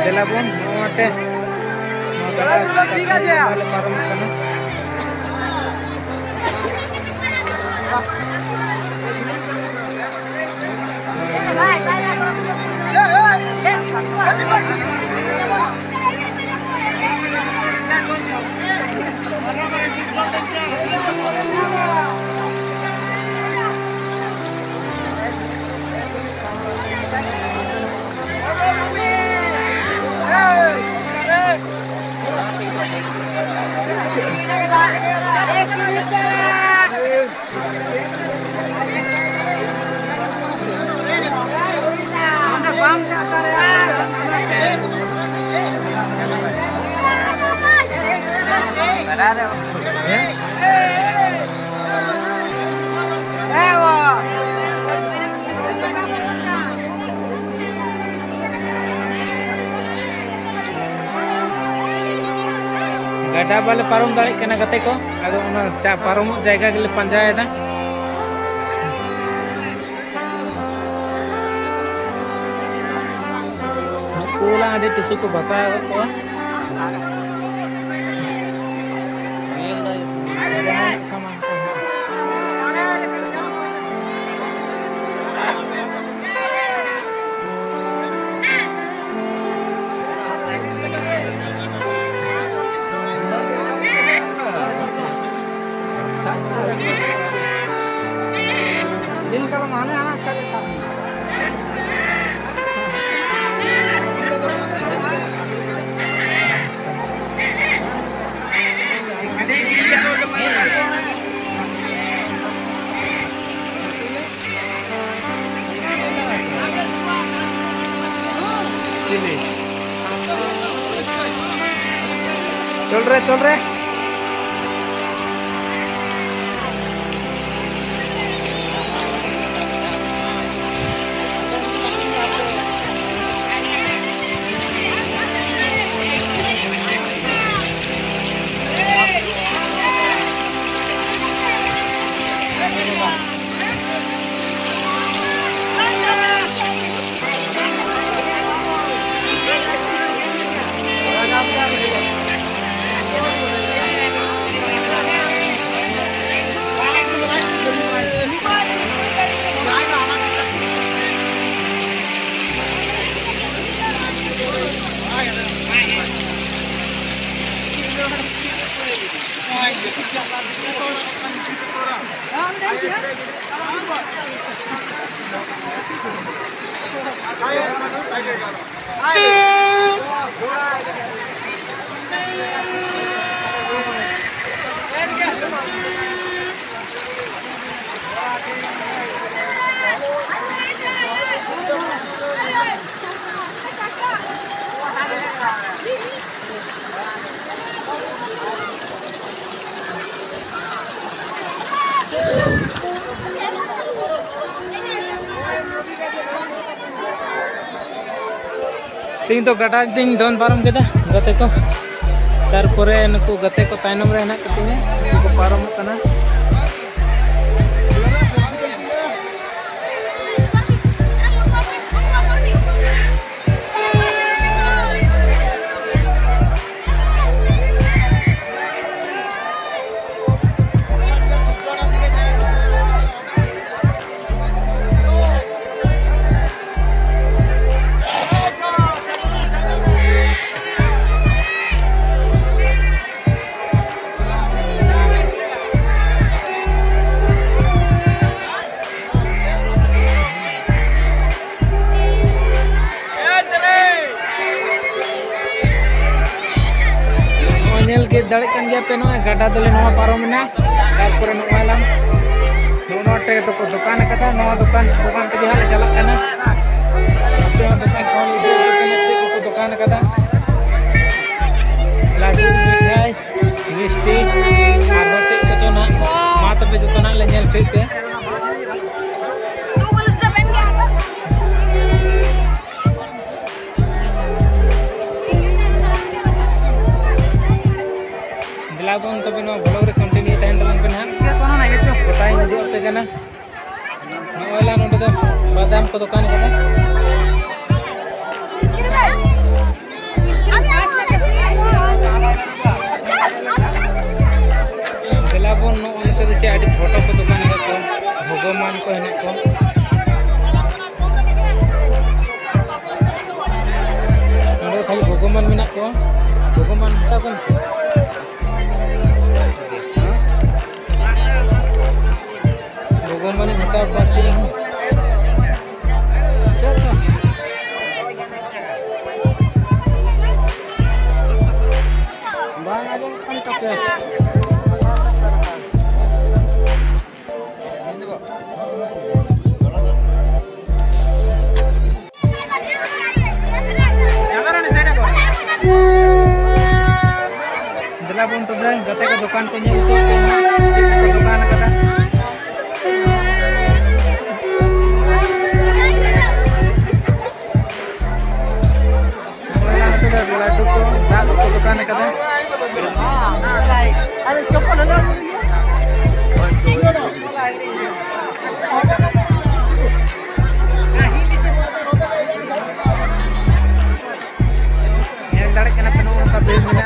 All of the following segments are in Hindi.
Delabon note parom kana gada bale parom dalik kena gate ko ado ona parom jayga gele panjaya da pulang ada tisu ko basa ko दिन kalau mana anak kali kami चल रहे तीन तो गटा दिन दोन पारम केदा गते को तारपरे नुकु गते को तायनम रे हेना कतिने को पारम कना के दड़े कन गया पे नोए गड्ढा दले नोआ पारोमना तारपरे नोआ लाम नोटे तो को दुकान कथा नोआ दुकान ते हाले चलक कना ते दुकान कौन को दुकान कथा लाडू मिठाई मिष्टी आरो ते को ना मा तबे जतो ना ले नेल फेक पे दिलाबन तबे नो ब्लॉग रे कंटिन्यू टाइम दलन पे ना कोना ना गेचो गोटाई नदी ओते कना नोला नोडे दो बादाम को दुकान कना Nyalabon no onte de adi photo ko dukan ko Bhogoman ko henak ko Nado khali Bhogoman menak ko Bhogoman ta kon Bhogoman ni hata ko chili ho bang aja kan kape Nyalabon to dai gate ko dukan ko nyel ko dukan kada laddu ko dak ko dukan kada ada cokol lagi yang tarik kena penuh kabel mina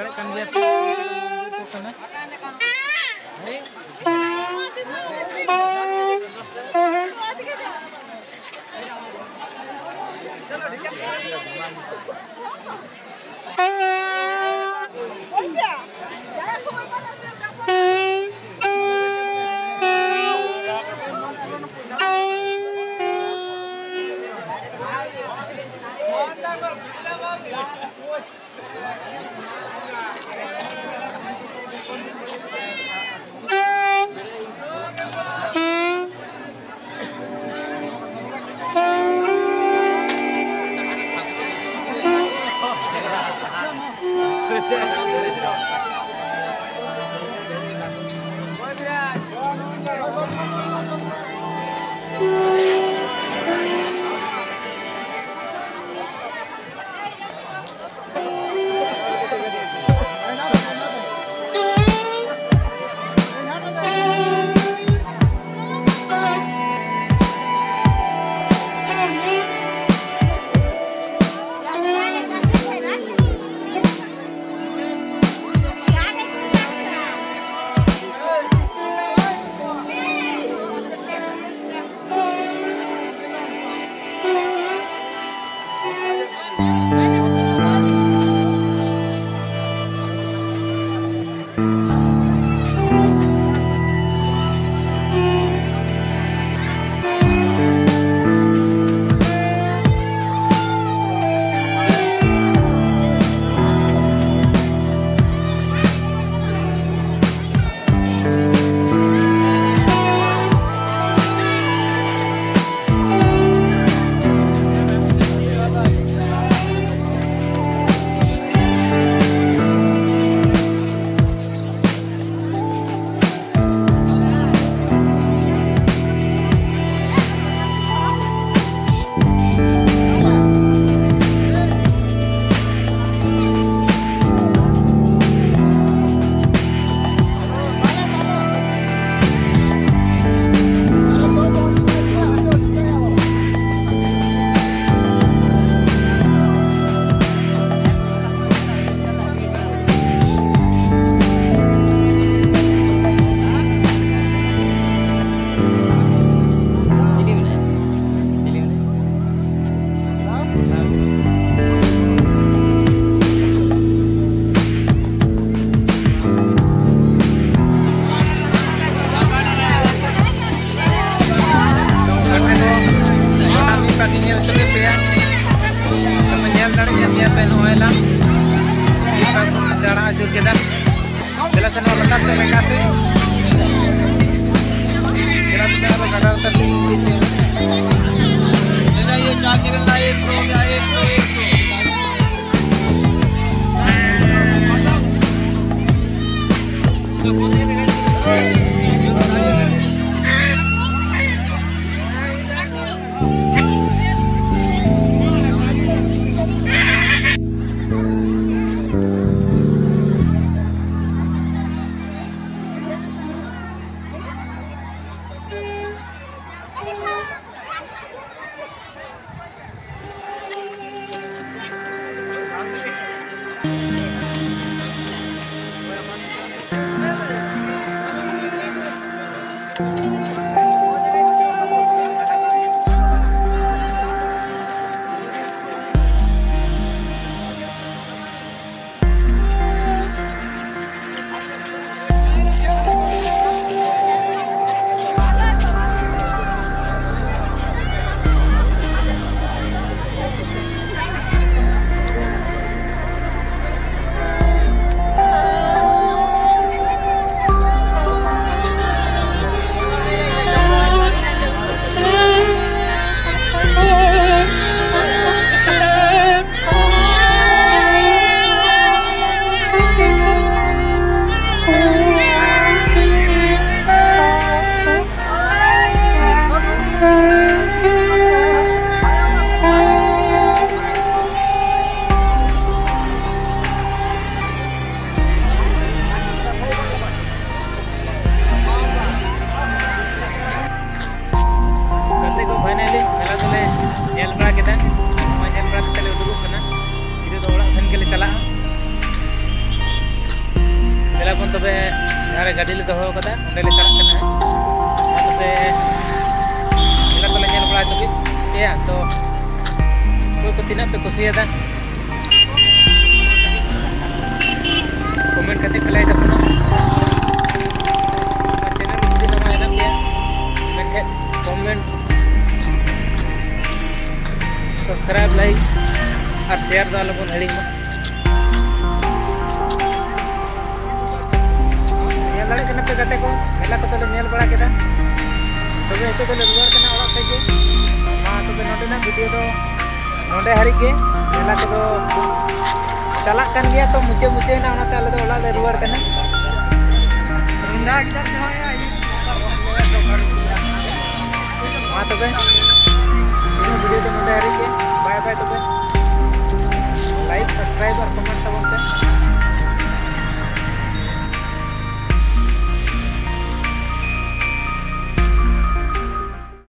dare kan dia itu kana. चला बन तबे जहाँ गाड़ी ले दोहो कदा ओंडे ले चला कना तबे मेला को ले नेल बड़ा तबे या तो कोई को तीना पे कुसियादा कमेंट करते पे लाइक अपना चैनल जुदी नवा हेना पे मेनखे कमेंट सब्सक्राइब लाइक और शेयर दो लोगन हड़ी में नेल दाड़े कना पे गाते को मेला को तो नेल बड़ा केदा तबे तो ले रुआर कना ओड़ा से के मा तो नोटे ना वीडियो तो नोटे हरी के मेला को चला kan गया तो मुझे ना ओना ताले तो ओला ले रुआर कना मा तबे वीडियो तो नोटे हरी के बाय बाय तबे